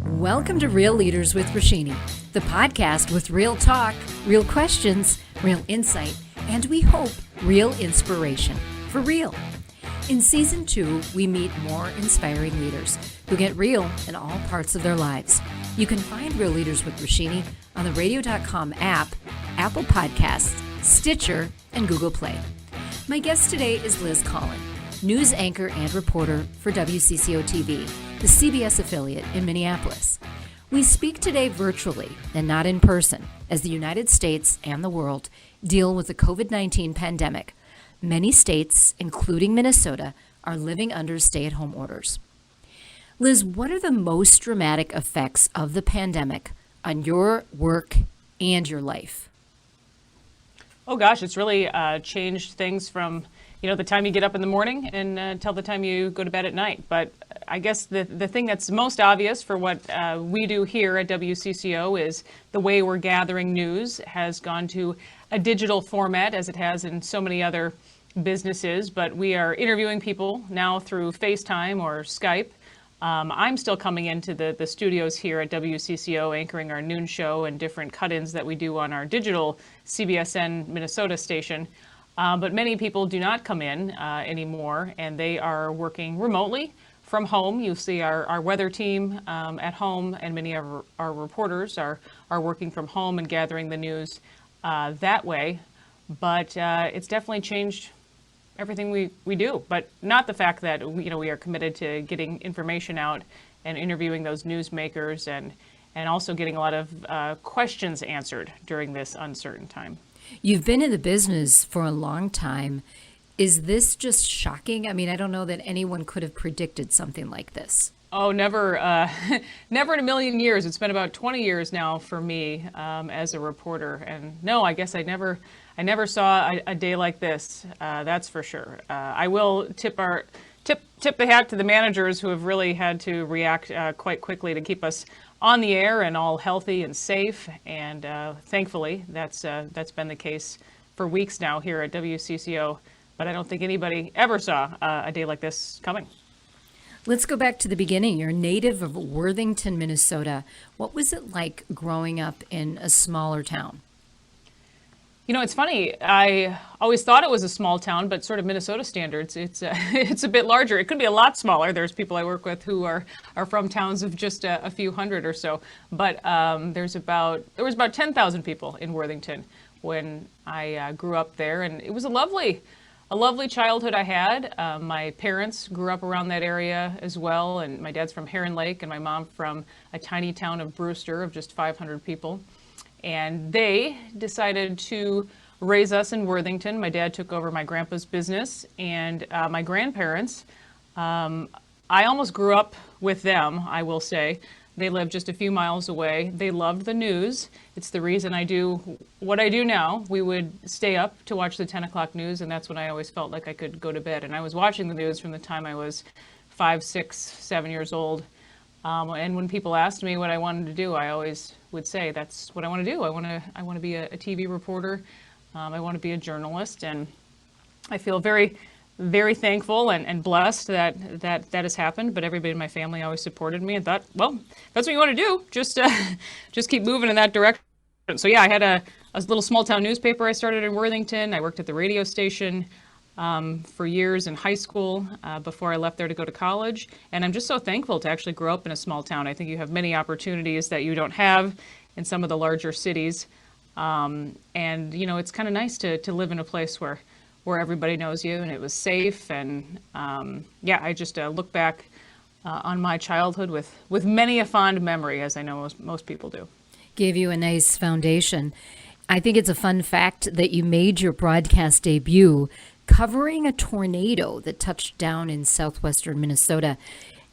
Welcome to Real Leaders with Roshini, the podcast with real talk, real questions, real insight, and we hope real inspiration for real. In Season 2, we meet more inspiring leaders who get real in all parts of their lives. You can find Real Leaders with Roshini on the radio.com app, Apple Podcasts, Stitcher, and Google Play. My guest today is Liz Collin, news anchor and reporter for WCCO TV, the CBS affiliate in Minneapolis. We speak today virtually and not in person as the United States and the world deal with the COVID-19 pandemic. Many states, including Minnesota, are living under stay-at-home orders. Liz, what are the most dramatic effects of the pandemic on your work and your life? Oh gosh, it's really changed things from the time you get up in the morning and until the time you go to bed at night. But I guess the thing that's most obvious for what we do here at WCCO is the way we're gathering news has gone to a digital format, as it has in so many other businesses. But we are interviewing people now through FaceTime or Skype. I'm still coming into the studios here at WCCO, anchoring our noon show and different cut-ins that we do on our digital CBSN Minnesota station. But many people do not come in anymore, and they are working remotely from home. You see our weather team at home, and many of our reporters are working from home and gathering the news that way. But it's definitely changed everything we do, but not the fact that we are committed to getting information out and interviewing those newsmakers and also getting a lot of questions answered during this uncertain time. You've been in the business for a long time. Is this just shocking? I mean, I don't know that anyone could have predicted something like this. Oh, never, never in a million years. It's been about 20 years now for me as a reporter, and no, I guess I never saw a day like this. That's for sure. I will tip the hat to the managers who have really had to react quite quickly to keep us on the air and all healthy and safe. And thankfully, that's been the case for weeks now here at WCCO. But I don't think anybody ever saw a day like this coming. Let's go back to the beginning. You're a native of Worthington, Minnesota. What was it like growing up in a smaller town? It's funny. I always thought it was a small town, but sort of Minnesota standards, it's a bit larger. It could be a lot smaller. There's people I work with who are from towns of just a few hundred or so. But there was about 10,000 people in Worthington when I grew up there, and it was a lovely childhood I had. My parents grew up around that area as well, and my dad's from Heron Lake, and my mom from a tiny town of Brewster of just 500 people. And they decided to raise us in Worthington. My dad took over my grandpa's business, and my grandparents, I almost grew up with them, I will say. They lived just a few miles away. They loved the news. It's the reason I do what I do now. We would stay up to watch the 10 o'clock news, and that's when I always felt like I could go to bed. And I was watching the news from the time I was 5, 6, 7 years old. And when people asked me what I wanted to do, I always would say, that's what I want to do. I want to be a TV reporter. I want to be a journalist. And I feel very, very thankful and blessed that has happened. But everybody in my family always supported me and thought, well, that's what you want to do. Just keep moving in that direction. So yeah, I had a little small town newspaper I started in Worthington. I worked at the radio station for years in high school before I left there to go to college. And I'm just so thankful to actually grow up in a small town. I think you have many opportunities that you don't have in some of the larger cities. And, it's kind of nice to live in a place where everybody knows you and it was safe. And I just look back on my childhood with many a fond memory, as I know most people do. Gave you a nice foundation. I think it's a fun fact that you made your broadcast debut covering a tornado that touched down in southwestern Minnesota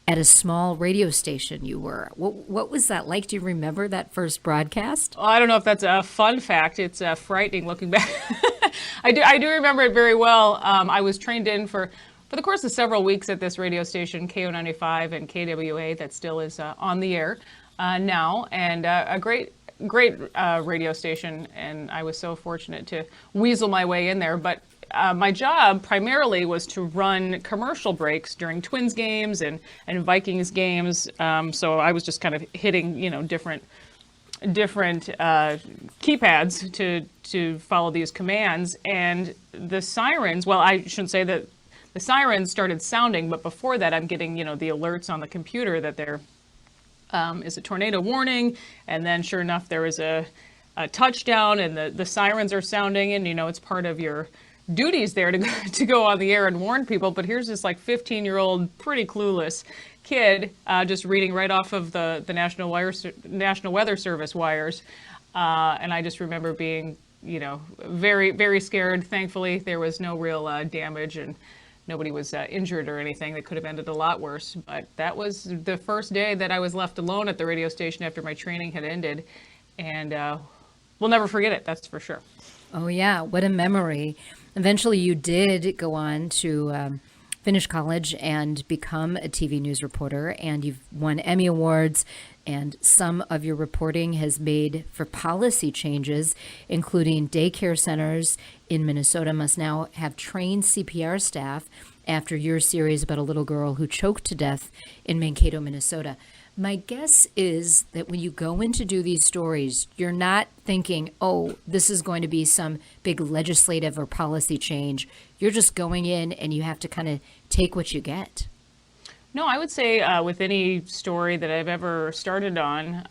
at a small radio station you were. What was that like? Do you remember that first broadcast? I don't know if that's a fun fact. It's frightening looking back. I do remember it very well. I was trained in for the course of several weeks at this radio station, KO95 and KWA, that still is on the air now, and a great radio station, and I was so fortunate to weasel my way in there. But my job primarily was to run commercial breaks during Twins games and Vikings games. So I was just kind of hitting, different keypads to follow these commands. And the sirens, well, I shouldn't say that the sirens started sounding, but before that, I'm getting, the alerts on the computer that there is a tornado warning. And then sure enough, there is a touchdown, and the sirens are sounding, and it's part of your duties there to go on the air and warn people. But here's this like 15-year-old pretty clueless kid just reading right off of the National Weather Service wires, and I just remember being very, very scared. Thankfully there was no real damage, and nobody was injured or anything. That could have ended a lot worse. But that was the first day that I was left alone at the radio station after my training had ended, and we'll never forget it, that's for sure. Oh, yeah. What a memory. Eventually, you did go on to finish college and become a TV news reporter, and you've won Emmy Awards, and some of your reporting has made for policy changes, including daycare centers in Minnesota must now have trained CPR staff after your series about a little girl who choked to death in Mankato, Minnesota. My guess is that when you go in to do these stories, you're not thinking, oh, this is going to be some big legislative or policy change. You're just going in and you have to kind of take what you get. No, I would say with any story that I've ever started on,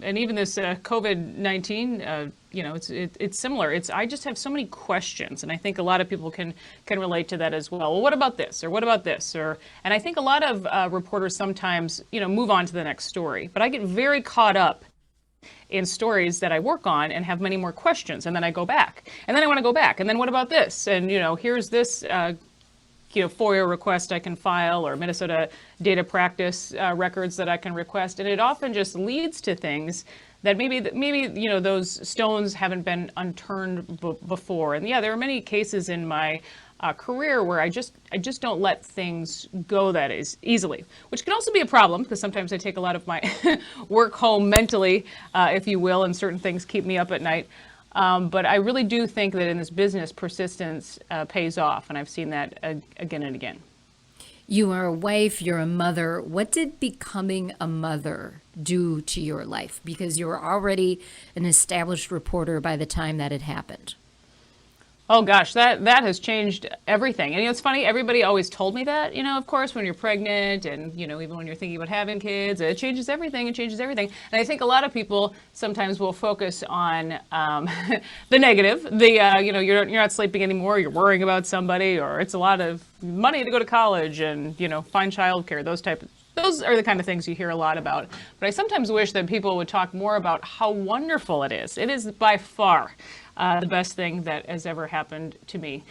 and even this COVID-19, it's similar. I just have so many questions, and I think a lot of people can relate to that as well. Well, what about this, or what about this, and I think a lot of reporters sometimes move on to the next story. But I get very caught up in stories that I work on and have many more questions, and then I go back, and then I want to go back, and then what about this, and here's this. FOIA request I can file, or Minnesota data practice records that I can request, and it often just leads to things that maybe those stones haven't been unturned before. And yeah, there are many cases in my career where I just don't let things go that easily, which can also be a problem because sometimes I take a lot of my work home mentally, if you will, and certain things keep me up at night. But I really do think that in this business, persistence pays off, and I've seen that again and again. You are a wife, you're a mother. What did becoming a mother do to your life? Because you were already an established reporter by the time that had happened. Oh gosh, that has changed everything. And it's funny, everybody always told me that, of course, when you're pregnant and, even when you're thinking about having kids, it changes everything, And I think a lot of people sometimes will focus on the negative, you're not sleeping anymore, you're worrying about somebody, or it's a lot of money to go to college and, find childcare, those are the kind of things you hear a lot about. But I sometimes wish that people would talk more about how wonderful it is. It is by far the best thing that has ever happened to me,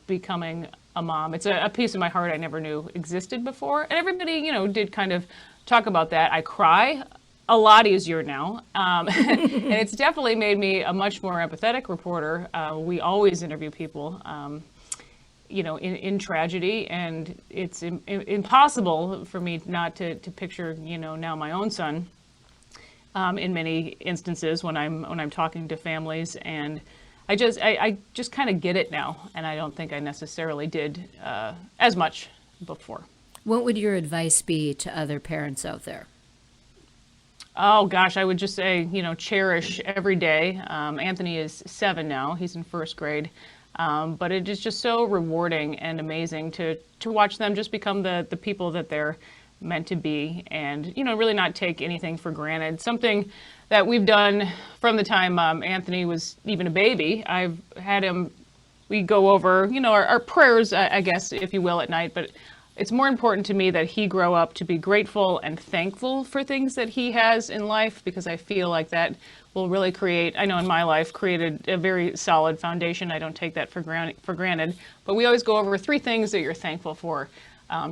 becoming a mom. It's a piece of my heart I never knew existed before. And everybody, did kind of talk about that. I cry a lot easier now. And it's definitely made me a much more empathetic reporter. We always interview people, in tragedy, and it's impossible for me not to picture, now my own son. In many instances when I'm talking to families, and I just kind of get it now, and I don't think I necessarily did as much before. What would your advice be to other parents out there? Oh gosh, I would just say, cherish every day. Anthony is 7 now; he's in first grade, but it is just so rewarding and amazing to watch them just become the people that they're meant to be, and really not take anything for granted. Something that we've done from the time Anthony was even a baby. I've had him, we go over our prayers, I guess, if you will, at night, but it's more important to me that he grow up to be grateful and thankful for things that he has in life, because I feel like that will really create, I know in my life, created a very solid foundation. I don't take that for granted, but we always go over 3 things that you're thankful for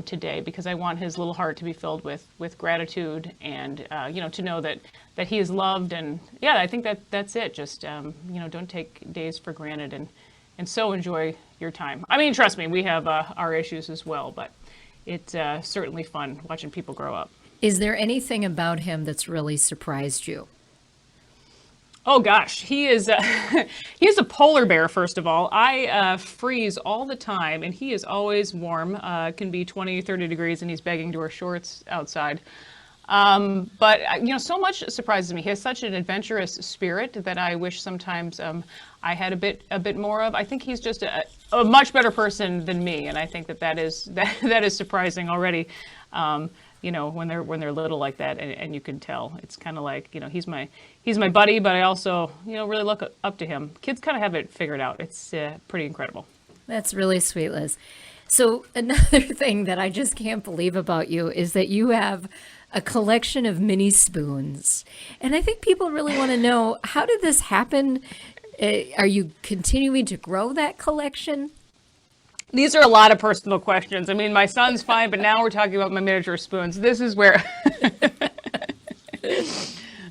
today, because I want his little heart to be filled with gratitude, and to know that he is loved. And yeah, I think that's it. Just don't take days for granted, and so enjoy your time. I mean, trust me, we have our issues as well, but it's certainly fun watching people grow up. Is there anything about him that's really surprised you? Oh gosh, he is he's a polar bear. First of all, I freeze all the time, and he is always warm. Can be 20, 30 degrees, and he's begging to wear shorts outside. But so much surprises me. He has such an adventurous spirit that I wish sometimes I had a bit more of. I think he's just a much better person than me, and I think that is surprising already. When they're little like that, and you can tell, it's kind of like, he's my buddy, but I also, really look up to him. Kids kind of have it figured out. It's pretty incredible. That's really sweet, Liz. So another thing that I just can't believe about you is that you have a collection of mini spoons. And I think people really want to know, how did this happen? Are you continuing to grow that collection? These are a lot of personal questions. I mean, my son's fine, but now we're talking about my miniature spoons. This is where...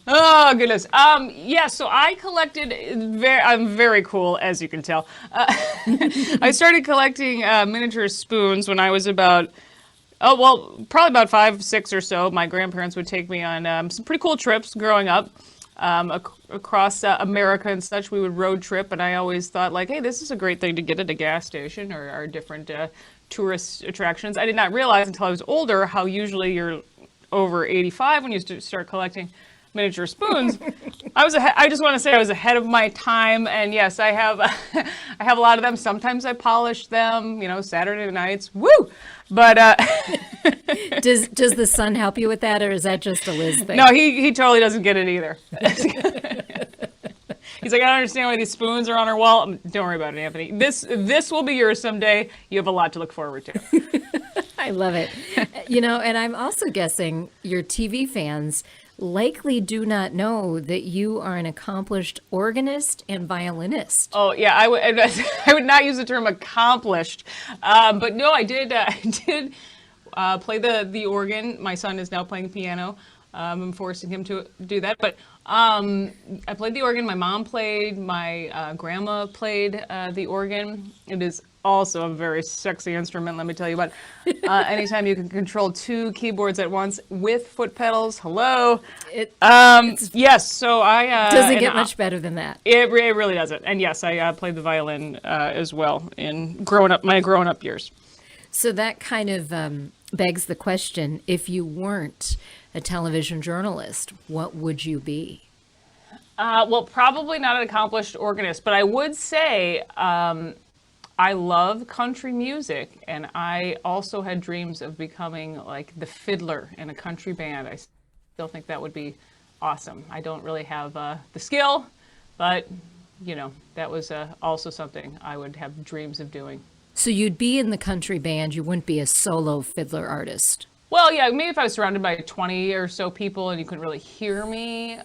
Oh, goodness. So I collected, I'm very cool, as you can tell. I started collecting miniature spoons when I was probably about 5, 6 or so. My grandparents would take me on some pretty cool trips growing up. Across America and such. We would road trip, and I always thought, like, hey, this is a great thing to get at a gas station or different tourist attractions. I did not realize until I was older how usually you're over 85 when you start collecting miniature spoons. I just want to say I was ahead of my time, and yes, I have I have a lot of them. Sometimes I polish them, Saturday nights. Woo! But does the son help you with that, or is that just a Liz thing? No, he totally doesn't get it either. He's like, I don't understand why these spoons are on our wall. Don't worry about it, Anthony. This will be yours someday. You have a lot to look forward to. I love it. And I'm also guessing your TV fans likely do not know that you are an accomplished organist and violinist. Oh yeah, I would not use the term accomplished, but no, I did play the organ. My son is now playing piano. I'm forcing him to do that, but I played the organ. My mom played. My grandma played the organ. It is also a very sexy instrument, let me tell you. But anytime you can control 2 keyboards at once with foot pedals, hello. Yes, so I... doesn't get much better than that. It really doesn't. And yes, I played the violin as well in my growing up years. So that kind of begs the question, if you weren't a television journalist, what would you be? Probably not an accomplished organist, but I would say... I love country music, and I also had dreams of becoming like the fiddler in a country band. I still think that would be awesome. I don't really have the skill, but that was also something I would have dreams of doing. So you'd be in the country band, you wouldn't be a solo fiddler artist? Well, yeah, maybe if I was surrounded by 20 or so people and you couldn't really hear me,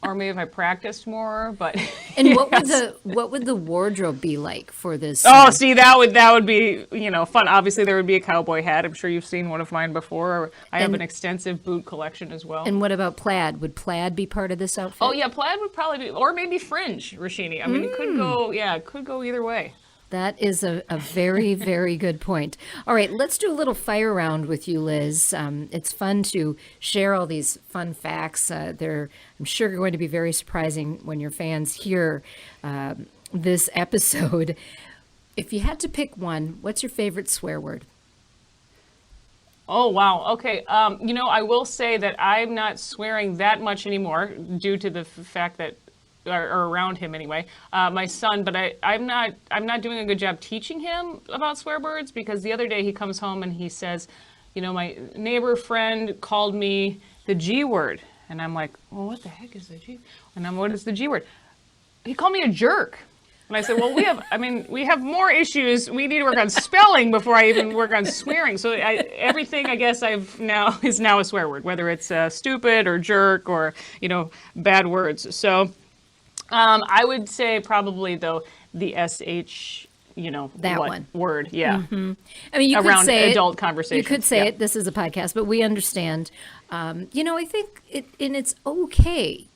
or maybe if I practiced more. But and yes. what would the wardrobe be like for this? Oh, see, that would be fun. Obviously, there would be a cowboy hat. I'm sure you've seen one of mine before. I have an extensive boot collection as well. And what about plaid? Would plaid be part of this outfit? Oh yeah, plaid would probably be, or maybe fringe, Roshini. I mean, it could go either way. That is a very, very good point. All right, let's do a little fire round with you, Liz. It's fun to share all these fun facts. They're, I'm sure, going to be very surprising when your fans hear this episode. If you had to pick one, what's your favorite swear word? Oh, wow. Okay. I will say that I'm not swearing that much anymore due to the fact that or around him anyway, my son, but I'm not doing a good job teaching him about swear words, because the other day he comes home and he says, my neighbor friend called me the G word. And I'm like, well, what the heck is the G? And what is the G word? He called me a jerk. And I said, well, we have more issues. We need to work on spelling before I even work on swearing. So everything, I guess, is now a swear word, whether it's stupid or jerk or, bad words. So I would say probably, though, the SH, that one word. Yeah. Mm-hmm. I mean, you around could say adult conversation. You could say it. This is a podcast, but we understand. I think it's okay,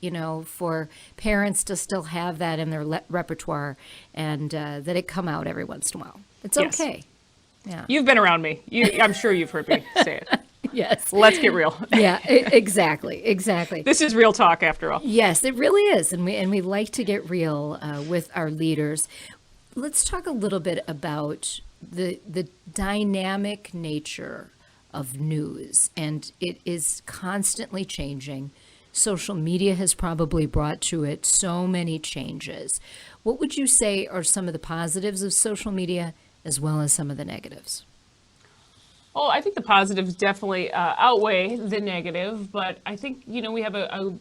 for parents to still have that in their repertoire, and that it come out every once in a while. It's okay. Yeah. You've been around me. I'm sure you've heard me say it. Yes. Let's get real. Yeah, exactly. This is real talk after all. Yes, it really is. And we like to get real with our leaders. Let's talk a little bit about the dynamic nature of news. And it is constantly changing. Social media has probably brought to it so many changes. What would you say are some of the positives of social media as well as some of the negatives? Oh, I think the positives definitely outweigh the negative, but I think, we have a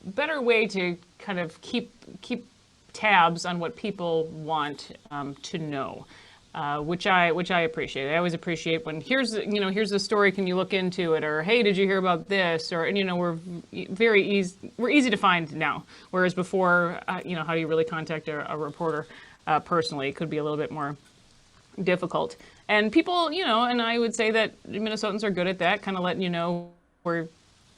better way to kind of keep tabs on what people want to know, which I appreciate. I always appreciate when here's the story. Can you look into it? Or hey, did you hear about this? Or we're easy to find now, whereas before, how do you really contact a reporter personally? It could be a little bit more difficult. And people, and I would say that Minnesotans are good at that, kind of letting you know where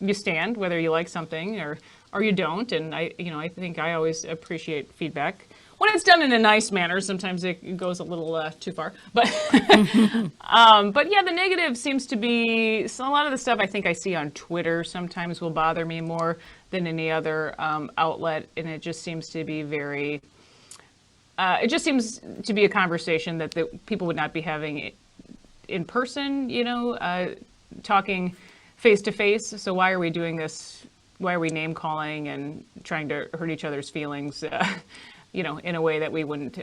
you stand, whether you like something or you don't. And I think I always appreciate feedback when it's done in a nice manner. Sometimes it goes a little too far, but but yeah, the negative seems to be a lot of the stuff I think I see on Twitter sometimes will bother me more than any other outlet, and it just seems to be very. It just seems to be a conversation that people would not be having in person, talking face to face. So why are we doing this? Why are we name calling and trying to hurt each other's feelings, in a way that we wouldn't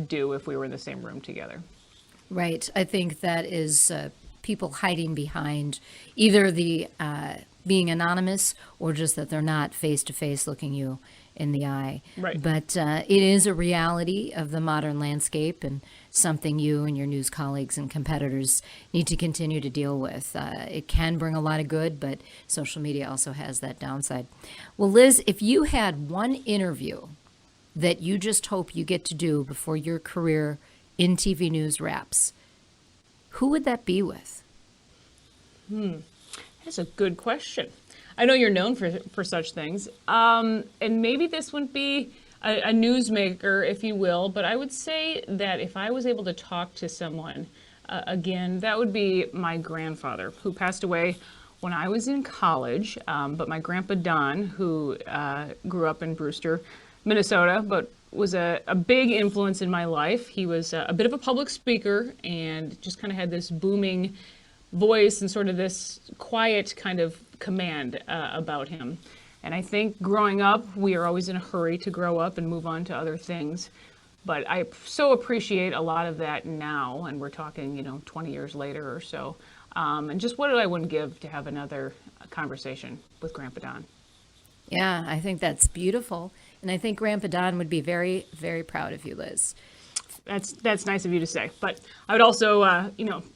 do if we were in the same room together? Right. I think that is people hiding behind either the being anonymous or just that they're not face to face looking you in the eye. Right. But it is a reality of the modern landscape and something you and your news colleagues and competitors need to continue to deal with. It can bring a lot of good, but social media also has that downside. Well, Liz, if you had one interview that you just hope you get to do before your career in TV news wraps, who would that be with? That's a good question. I know you're known for such things. And maybe this wouldn't be a newsmaker, if you will, but I would say that if I was able to talk to someone again, that would be my grandfather, who passed away when I was in college. But my grandpa Don, who grew up in Brewster, Minnesota, but was a big influence in my life. He was a bit of a public speaker and just kind of had this booming voice and sort of this quiet kind of command about him. And I think growing up, we are always in a hurry to grow up and move on to other things. But I so appreciate a lot of that now, and we're talking, 20 years later or so. And just what I wouldn't give to have another conversation with Grandpa Don. Yeah, I think that's beautiful. And I think Grandpa Don would be very, very proud of you, Liz. That's nice of you to say. But I would also,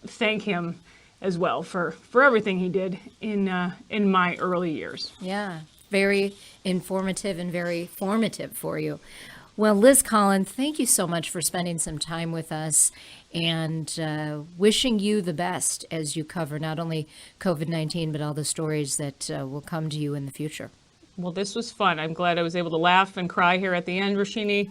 thank him as well for everything he did in my early years. Yeah, very informative and very formative for you. Well, Liz Collin, thank you so much for spending some time with us and wishing you the best as you cover not only COVID-19, but all the stories that will come to you in the future. Well, this was fun. I'm glad I was able to laugh and cry here at the end, Roshini.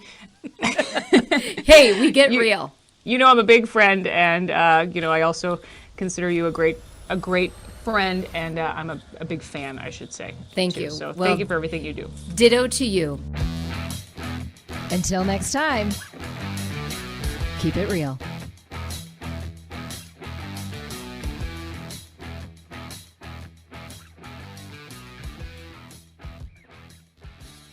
Hey, we get real. I'm a big friend, and I also consider you a great friend, and I'm a big fan, I should say. Thank too. you. So Well, thank you for everything you do. Ditto to you. Until next time, keep it real.